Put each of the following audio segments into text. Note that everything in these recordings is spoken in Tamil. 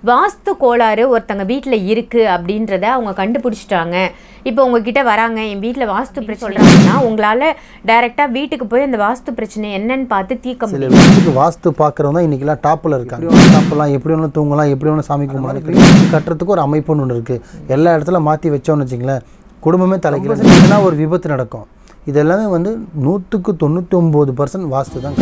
வாஸ்து கோளாறு ஒருத்தங்க வீட்டில் இருக்குது அப்படின்றத அவங்க கண்டுபிடிச்சிட்டாங்க. இப்போ உங்ககிட்ட வராங்க, என் வீட்டில் வாஸ்து பிரச்சனை சொல்கிறாங்கன்னா உங்களால் டைரெக்டாக வீட்டுக்கு போய் அந்த வாஸ்து பிரச்சனை என்னன்னு பார்த்து தீர்க்க முடியும். வீட்டுக்கு வாஸ்து பார்க்குறவங்க தான் இன்றைக்கெல்லாம் டாப்பில் இருக்காங்க. சாப்பிடலாம், எப்படி ஒன்று தூங்கலாம், எப்படி ஒன்று சாமி கும்பிடலாம். கட்டுறதுக்கு ஒரு அமைப்புன்னு ஒன்று இருக்குது. எல்லா இடத்துல மாற்றி வச்சோன்னு வச்சிங்களேன், குடும்பமே தலைக்கல. இல்லைன்னா ஒரு விபத்து நடக்கும். இதெல்லாமே 100க்கு 99% வாஸ்து தான்.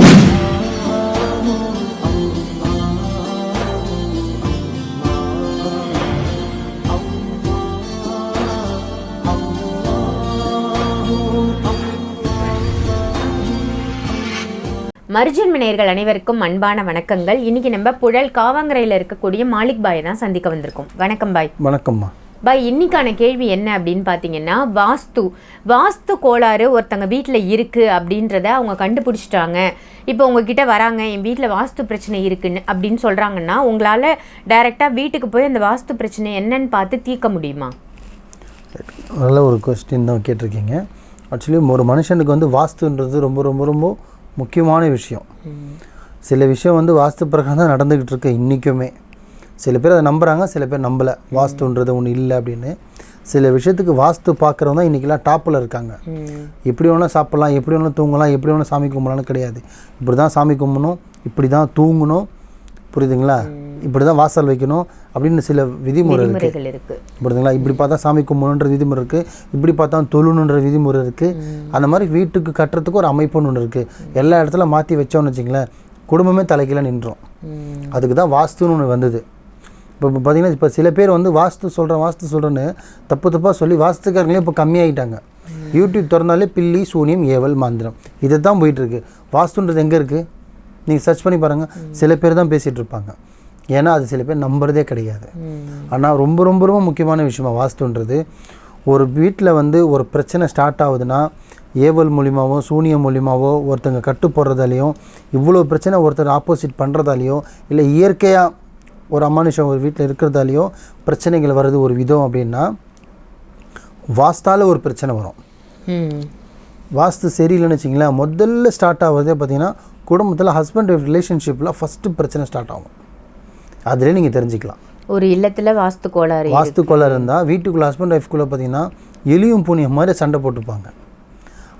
மர்ஜன் நேயர்கள் அனைவருக்கும் அன்பான வணக்கங்கள். இன்னைக்கு நம்ம புழல் காவாங்கரையில் இருக்கக்கூடிய மாலிக் பாயை தான் சந்திக்க வந்திருக்கோம். வணக்கம் பாய். வணக்கம்மா பாய். இன்னைக்கான கேள்வி என்ன அப்படின்னு பார்த்தீங்கன்னா, வாஸ்து கோளாறு ஒருத்தங்க வீட்டில் இருக்குது அப்படின்றத அவங்க கண்டுபிடிச்சிட்டாங்க. இப்போ உங்ககிட்ட வராங்க, என் வீட்டில் வாஸ்து பிரச்சனை இருக்குன்னு அப்படின்னு சொல்கிறாங்கன்னா உங்களால் டைரெக்டாக வீட்டுக்கு போய் அந்த வாஸ்து பிரச்சனை என்னன்னு பார்த்து தீர்க்க முடியுமா? நல்ல ஒரு கொஸ்டின் தான் கேட்டிருக்கீங்க. ஆக்சுவலி ஒரு மனுஷனுக்கு வாஸ்துன்றது ரொம்ப ரொம்ப ரொம்ப முக்கியமான விஷயம். சில விஷயம் வாஸ்து பிரகாரம் தான் நடந்துக்கிட்டு இருக்கு இன்றைக்குமே. சில பேர் அதை நம்புகிறாங்க, சில பேர் நம்பலை. வாஸ்துன்றது ஒன்று இல்லை அப்படின்னு. சில விஷயத்துக்கு வாஸ்து பார்க்குறவங்க தான் இன்றைக்கெல்லாம் டாப்பில் இருக்காங்க. எப்படி வேணால் சாப்பிட்லாம், எப்படி வேணால் தூங்கலாம், எப்படி வேணால் சாமி கும்பிடலான்னு கிடையாது. இப்படி தான் சாமி கும்பிடணும், இப்படி தான் தூங்கணும், புரியுதுங்களா, இப்படி தான் வாசல் வைக்கணும் அப்படின்னு சில விதிமுறை இருக்குது. புரியுதுங்களா, இப்படி பார்த்தா சாமி கும்பிடணுன்ற விதிமுறை இருக்குது, இப்படி பார்த்தா தொழுணுன்ற விதிமுறை இருக்குது. அந்த மாதிரி வீட்டுக்கு கட்டுறதுக்கு ஒரு அமைப்புன்னு ஒன்று இருக்குது. எல்லா இடத்துல மாற்றி வச்சோன்னு வச்சிங்களேன், குடும்பமே தலைக்கீழ நின்றோம். அதுக்கு தான் வாஸ்துன்னு ஒன்று வந்தது. இப்போ பார்த்திங்கன்னா, இப்போ சில பேர் வாஸ்து சொல்கிறேன்னு தப்பாக சொல்லி வாஸ்துக்காரங்களே இப்போ கம்மியாகிட்டாங்க. யூடியூப் திறந்தாலே பில்லி, சூனியம், ஏவல், மாந்திரம் இதை தான் போயிட்டுருக்கு. வாஸ்துன்றது எங்கே இருக்குது நீங்கள் சர்ச் பண்ணி பாருங்கள். சில பேர் தான் பேசிகிட்டு இருப்பாங்க. ஏன்னா அது சில பேர் நம்புறதே கிடையாது. ஆனால் ரொம்ப ரொம்ப ரொம்ப முக்கியமான விஷயமா வாஸ்துன்றது. ஒரு வீட்டில் ஒரு பிரச்சனை ஸ்டார்ட் ஆகுதுன்னா, ஏவல் மூலியமாவோ சூனியம் மூலியமாவோ ஒருத்தங்க கட்டு போடுறதாலேயும், இவ்வளோ பிரச்சனை ஒருத்தர் ஆப்போசிட் பண்ணுறதாலேயோ, இல்லை இயற்கையாக ஒரு அமானுஷம் ஒரு வீட்டில் இருக்கிறதாலேயோ பிரச்சனைகள் வருது ஒரு விதம் அப்படின்னா, வாஸ்தால் ஒரு பிரச்சனை வரும். வாஸ்து சரியில்லைன்னு வச்சிங்களேன், முதல்ல ஸ்டார்ட் ஆகுறதே பார்த்திங்கன்னா குடும்பத்தில் ஹஸ்பண்ட் ஒய்ஃப் ரிலேஷன்ஷிப்பில் ஃபஸ்ட்டு பிரச்சனை ஸ்டார்ட் ஆகும். அதிலே நீங்கள் தெரிஞ்சுக்கலாம். ஒரு இல்லத்தில் வாஸ்து கோளாறு இருந்தால் வீட்டுக்குள்ளே ஹஸ்பண்ட் ஒய்ஃப்குள்ளே பார்த்திங்கன்னா எலியும் பூனியம் மாதிரி சண்டை போட்டுப்பாங்க.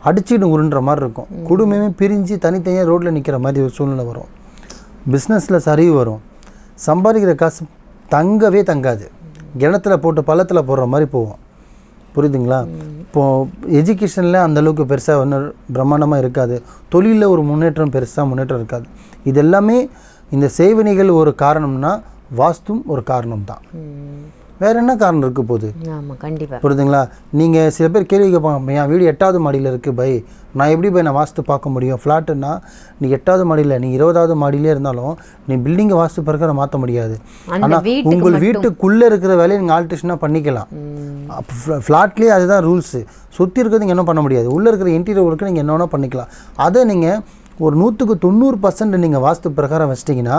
அடிச்சுட்டு உருன்ற மாதிரி இருக்கும். குடும்பமே பிரிஞ்சு தனித்தனியாக ரோட்டில் நிற்கிற மாதிரி ஒரு சூழ்நிலை வரும். பிஸ்னஸில் சரிவு வரும். சம்பாதிக்கிற காசு தங்கவே தங்காது. கிணத்துல போட்டு பள்ளத்தில் போடுற மாதிரி போவோம். புரியுதுங்களா? இப்போது எஜுகேஷனில் அந்தளவுக்கு பெருசாக ஒன்றும் பிரம்மாண்டமாக இருக்காது. தொழிலில் ஒரு பெருசாக இருக்காது. இது எல்லாமே இந்த செய்வினைகள் ஒரு காரணம்னா வாஸ்தும் ஒரு காரணம் தான். வேறு என்ன காரணம் இருக்குது போகுது? ஆமாம், கண்டிப்பாக. புரியுதுங்களா? நீங்கள் சில பேர் கேள்வி கேட்பாங்க, என் வீடு 8வது மாடியில் இருக்குது பை, நான் எப்படி போய் நான் வாஸ்து பார்க்க முடியும்? ஃப்ளாட்டுன்னா நீ 8வது மாடியில், நீ 20வது மாடியிலே இருந்தாலும் நீ பில்டிங்கை வாஸ்து பிரகாரம் மாற்ற முடியாது. ஆனால் உங்கள் வீட்டுக்குள்ளே இருக்கிற வேலையை நீங்கள் ஆல்ட்ரேஷனாக பண்ணிக்கலாம். ஃப்ளாட்லேயே அதுதான் ரூல்ஸு. சுற்றி இருக்கிறது நீங்கள் என்ன பண்ண முடியாது. உள்ளே இருக்கிற இன்டீரியர் ஒர்க்கு நீங்கள் என்ன வேணால் பண்ணிக்கலாம். அதை நீங்கள் ஒரு 100க்கு 90% நீங்கள் வாஸ்து பிரகாரம் வச்சிட்டிங்கன்னா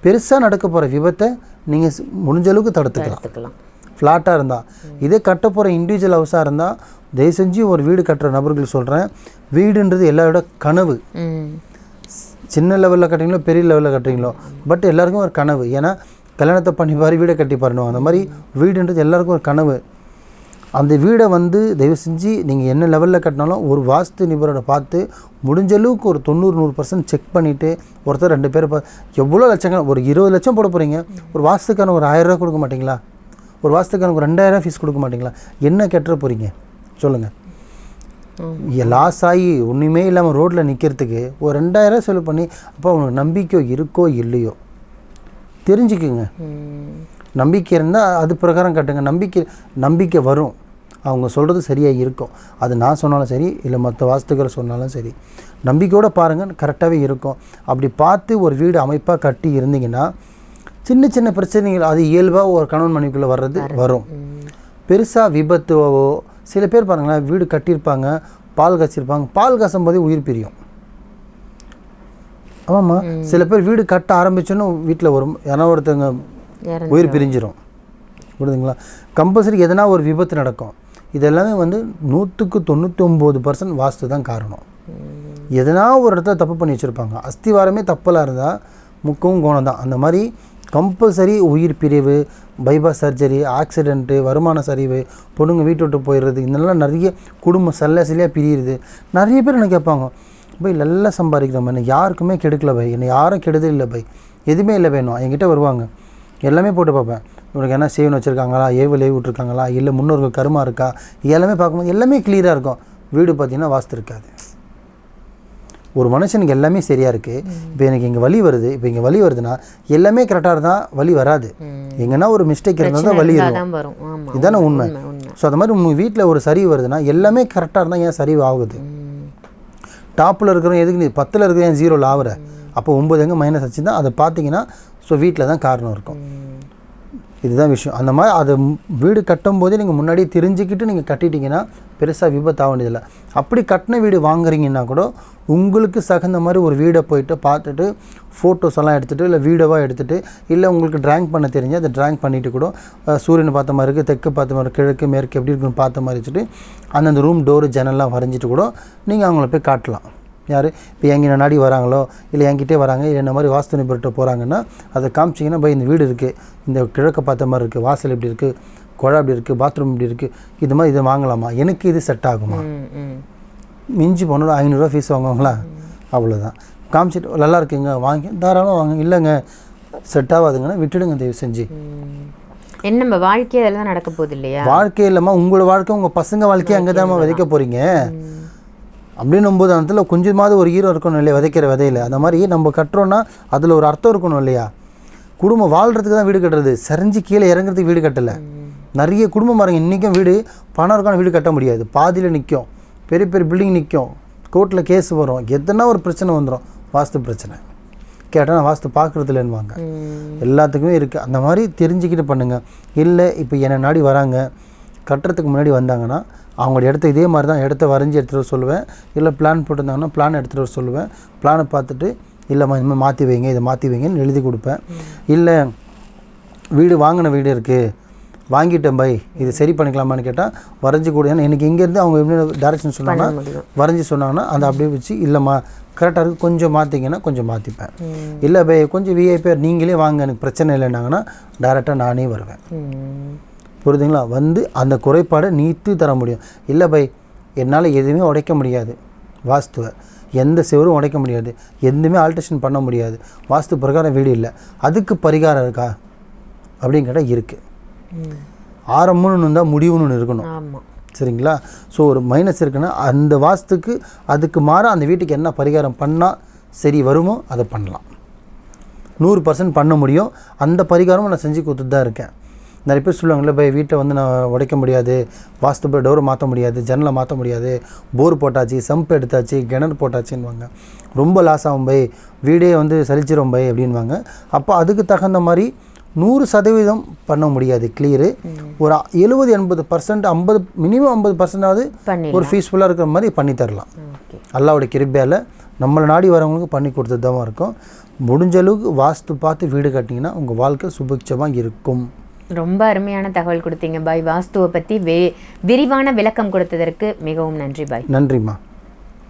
பெருசாக நடக்க போகிற விபத்தை நீங்கள் முடிஞ்ச அளவுக்கு தடுத்துக்கலாம். ஃப்ளாட்டாக இருந்தால். இதே கட்ட போகிற இண்டிவிஜுவல் ஹவுஸாக இருந்தால், தயவு செஞ்சு ஒரு வீடு கட்டுற நபர்கள் சொல்கிறேன், வீடுன்றது எல்லாரோட கனவு. சின்ன லெவலில் கட்டுறீங்களோ பெரிய லெவலில் கட்டுறீங்களோ, பட் எல்லாருக்கும் ஒரு கனவு. ஏன்னா கல்யாணத்தை பண்ணி பாரு வீடை கட்டி பாருணும். அந்த மாதிரி வீடுன்றது எல்லாருக்கும் ஒரு கனவு. அந்த வீடை தயவு செஞ்சு நீங்கள் என்ன லெவலில் கட்டினாலும் ஒரு வாஸ்து நிபுணரை பார்த்து முடிஞ்ச அளவுக்கு ஒரு 90-100% செக் பண்ணிவிட்டு, ஒருத்தர் 2 பேர் எவ்வளோ லட்சங்கள், ஒரு 20 லட்சம் போட போகிறீங்க, ஒரு வாஸ்துக்கான ஒரு 1000 ரூபா கொடுக்க மாட்டிங்களா? ஒரு வாஸ்துக்கான ஒரு 2000 ஃபீஸ் கொடுக்க மாட்டிங்களா? என்ன கெட்டுற போகிறீங்க சொல்லுங்கள்? லாஸ் ஆகி ஒன்றுமே இல்லாமல் ரோட்டில் நிற்கிறதுக்கு ஒரு 2000 செலவு பண்ணி, அப்போ அவனுக்கு நம்பிக்கை இருக்கோ இல்லையோ தெரிஞ்சுக்குங்க. நம்பிக்கை இருந்தால் அது பிரகாரம் கட்டுங்க. நம்பிக்கை வரும். அவங்க சொல்கிறது சரியாக இருக்கும். அது நான் சொன்னாலும் சரி, இல்லை மற்ற வாஸ்துக்களை சொன்னாலும் சரி, நம்பிக்கையோடு பாருங்கள், கரெக்டாகவே இருக்கும். அப்படி பார்த்து ஒரு வீடு அமைப்பாக கட்டி இருந்தீங்கன்னா சின்ன சின்ன பிரச்சனைகள் அது இயல்பாக ஒரு கணவன் மனைவிக்குள்ளே வரும். பெருசாக விபத்துவோ, சில பேர் பாருங்களேன், வீடு கட்டியிருப்பாங்க, பால் காய்ச்சிருப்பாங்க, பால் காசும் போதே உயிர் பிரியும். ஆமாம்மா, சில பேர் வீடு கட்ட ஆரம்பிச்சோன்னு வீட்டில் வரும் யாரோ ஒருத்தவங்க உயிர் பிரிஞ்சிடும். புரியுதுங்களா? கம்பல்சரி எதனா ஒரு விபத்து நடக்கும். இதெல்லாமே 100க்கு 99% வாஸ்து தான் காரணம். எதனா ஒரு இடத்துல தப்பு பண்ணி வச்சுருப்பாங்க. அஸ்திவாரமே தப்பலாக இருந்தால் முக்கவும் கோணம் தான். அந்த மாதிரி கம்பல்சரி உயிர் பிரிவு, பைபாஸ் சர்ஜரி, ஆக்சிடென்ட்டு, வருமான சரிவு, பொண்ணுங்க வீட்டு விட்டு போயிடுறது, இதெல்லாம் நிறைய குடும்பம் சிலையாக பிரியுது. நிறைய பேர் என்ன கேட்பாங்க, பை நல்லா சம்பாதிக்கிறோம், என்னை யாருக்குமே கெடுக்கல பை, என்னை யாரும் கெடுதல் இல்லை பை, எதுவுமே இல்லை வேணும். என்கிட்ட வருவாங்க, எல்லாமே போட்டு பார்ப்பேன். இவனுக்கு என்ன சேவன் வச்சுருக்காங்களா, ஏவல் ஏவி விட்ருக்காங்களா, இல்லை முன்னோர்கள் கருமா இருக்கா, எல்லாமே பார்க்கும்போது எல்லாமே கிளியராக இருக்கும். வீடு பார்த்திங்கன்னா வாஸ்து இருக்காது. ஒரு மனுஷனுக்கு எல்லாமே சரியாக இருக்குது. இப்போ எனக்கு இங்கே வலி வருது, இப்போ இங்கே வலி வருதுன்னா எல்லாமே கரெக்டாக இருந்தால் வலி வராது. எங்கன்னா ஒரு மிஸ்டேக் இருந்தால் தான் வலி வரும். இதுதானே உண்மை. ஸோ அது மாதிரி உங்கள் வீட்டில் ஒரு சரிவு வருதுன்னா எல்லாமே கரெக்டாக இருந்தால் ஏன் சரிவு ஆகுது? டாப்பில் இருக்கிறவங்க எதுக்கு நீ 10ல் இருக்கிற ஏன் 0ல் ஆகுற? அப்போ 9 எங்கே மைனஸ் ஆச்சு தான் அதை பார்த்தீங்கன்னா ஸோ வீட்டில் தான் காரணம் இருக்கும். இதுதான் விஷயம். அந்த மாதிரி அதை வீடு கட்டும் போதே நீங்கள் முன்னாடி தெரிஞ்சுக்கிட்டு நீங்கள் கட்டிட்டீங்கன்னா பெருசாக விபத்து ஆக வேண்டியதில்லை. அப்படி கட்டின வீடு வாங்குறீங்கன்னா கூட உங்களுக்கு தகுந்த மாதிரி ஒரு வீடை போயிட்டு பார்த்துட்டு ஃபோட்டோஸ் எல்லாம் எடுத்துகிட்டு இல்லை வீடியோவாக எடுத்துகிட்டு இல்லை உங்களுக்கு ட்ராயிங் பண்ண தெரிஞ்சு அதை ட்ராயிங் பண்ணிவிட்டு கூட சூரியனை பார்த்த மாதிரி இருக்குது, தெற்கு பார்த்த மாதிரி, கிழக்கு மேற்கு எப்படி இருக்குன்னு பார்த்த மாதிரி வச்சுட்டு அந்தந்த ரூம் டோரு ஜன்னல்லாம் வரைஞ்சிட்டு கூட நீங்கள் அவங்கள போய் காட்டலாம். யார் இப்போ எங்கே நாடி வராங்களோ இல்லை என்கிட்டே வராங்க, இல்லை இந்த மாதிரி வாஸ்து நிபுணர்கிட்ட போகிறாங்கன்னா அதை காமிச்சிங்கன்னா பை இந்த வீடு இருக்குது, இந்த கிழக்க பார்த்த மாதிரி இருக்குது, வாசல் எப்படி இருக்குது, குழா எப்படி இருக்குது, பாத்ரூம் இப்படி இருக்குது, இது மாதிரி இதை வாங்கலாமா, எனக்கு இது செட் ஆகுமா, மிஞ்சி போனோட 500 ரூபா ஃபீஸ் வாங்குவாங்களா, அவ்வளோதான். காமிச்சிட்டு நல்லா இருக்குங்க வாங்கி தாராளமாக வாங்க, இல்லைங்க செட் ஆகாதுங்கன்னா விட்டுடுங்க தயவு செஞ்சு. என்ன நம்ம வாழ்க்கை அதெல்லாம் நடக்க போகுது இல்லையா? வாழ்க்கை இல்லாமல் உங்களோட வாழ்க்கை உங்கள் பசங்க வாழ்க்கையை அங்கே தான் விதைக்க போகிறீங்க. அப்படின்னும் போது அந்த இடத்துல கொஞ்சமாவது ஒரு ஈரம் இருக்கணும் இல்லையா, விதைக்கிற விதையில். அந்த மாதிரி நம்ம கட்டுறோன்னா அதில் ஒரு அர்த்தம் இருக்கணும் இல்லையா. குடும்பம் வாழ்கிறதுக்கு தான் வீடு கட்டுறது, சரிஞ்சு கீழே இறங்குறதுக்கு வீடு கட்டலை. நிறைய குடும்பம் பாருங்க இன்றைக்கும் வீடு பணம் இருக்கான வீடு கட்ட முடியாது, பாதியில் நிற்கும், பெரிய பெரிய பில்டிங் நிற்கும், கோர்ட்டில் கேஸ் வரும், எதனா ஒரு பிரச்சனை வந்துடும், வாஸ்து பிரச்சனை. கேட்டால் நான் வாஸ்து பார்க்குறதுலன்னுவாங்க. எல்லாத்துக்குமே இருக்குது. அந்த மாதிரி தெரிஞ்சுக்கிட்டு பண்ணுங்கள். இல்லை இப்போ என்னை நாடி வராங்க, கட்டுறதுக்கு முன்னாடி வந்தாங்கன்னா அவங்களோட இடத்த இதே மாதிரி தான் இடத்த வரைஞ்சி எடுத்துகிட்டு வர சொல்லுவேன். இல்லை பிளான் போட்டிருந்தாங்கன்னா பிளான் எடுத்துகிட்டு வர சொல்லுவேன். பிளானை பார்த்துட்டு இல்லைம்மா இந்த மாதிரி மாற்றி வைங்க, இதை மாற்றி வைங்கன்னு எழுதி கொடுப்பேன். இல்லை வீடு வாங்கின வீடு இருக்குது, வாங்கிட்டேன் பை, இது சரி பண்ணிக்கலாமான்னு கேட்டால் வரைஞ்சி கொடு. ஏன்னா எனக்கு இங்கேருந்து அவங்க எப்படி டைரக்ஷன் சொன்னாங்கன்னா வரைஞ்சி சொன்னாங்கன்னா அதை அப்படியே வச்சு இல்லைம்மா கரெக்டாக இருக்குது கொஞ்சம் மாற்றிங்கன்னா கொஞ்சம் மாற்றிப்பேன். இல்லை பை கொஞ்சம் விஐபிஆர் நீங்களே வாங்க எனக்கு பிரச்சனை இல்லைன்னாங்கன்னா டைரெக்டாக நானே வருவேன். புரியுதுங்களா? வந்து அந்த குறைபாடை நீத்து தர முடியும். இல்லை பை என்னால் எதுவுமே உடைக்க முடியாது, வாஸ்துவை எந்த செவரும் உடைக்க முடியாது, எதுவுமே ஆல்ட்ரேஷன் பண்ண முடியாது, வாஸ்து பிரகாரம் வீடு இல்லை, அதுக்கு பரிகாரம் இருக்கா அப்படின்னு கேட்டால் இருக்குது. ஆரம்பம்னு இருந்தால் முடிவுன்னு ஒன்று இருக்கணும். சரிங்களா? ஸோ ஒரு மைனஸ் இருக்குன்னா அந்த வாஸ்துக்கு அதுக்கு மாற அந்த வீட்டுக்கு என்ன பரிகாரம் பண்ணால் சரி வருமோ அதை பண்ணலாம். 100% பண்ண முடியும். அந்த பரிகாரமும் நான் செஞ்சு கொடுத்துட்டு தான் இருக்கேன். நிறைய பேர் சொல்லுவாங்கல்ல பை வீட்டை வந்து நான் உடைக்க முடியாது, வாஸ்து போய் டோரை மாற்ற முடியாது, ஜன்னலை மாற்ற முடியாது, போர் போட்டாச்சு, சம்ப் எடுத்தாச்சு, கிணறு போட்டாச்சுன்னுவாங்க, ரொம்ப லாஸ் ஆகும் பை, வீடே வந்து சலிச்சிரும் பை அப்படின்வாங்க. அப்போ அதுக்கு தகுந்த மாதிரி 100% பண்ண முடியாது கிளியரு. ஒரு 70-80% 50 மினிமம் 50% ஒரு ஃபீஸ்ஃபுல்லாக இருக்கிற மாதிரி பண்ணி தரலாம். அல்லாவோட கிருபையால் நம்மளை நாடி வரவங்களுக்கு பண்ணி கொடுத்தது தான் இருக்கும். முடிஞ்ச அளவுக்கு வாஸ்து பார்த்து வீடு கட்டிங்கன்னா உங்கள் வாழ்க்கை சுபிட்சமாக இருக்கும். ரொம்ப அருமையான தகவல் கொடுத்தீங்க பாய். வாஸ்துவை பற்றி விரிவான விளக்கம் கொடுத்ததற்கு மிகவும் நன்றி பாய். நன்றிம்மா.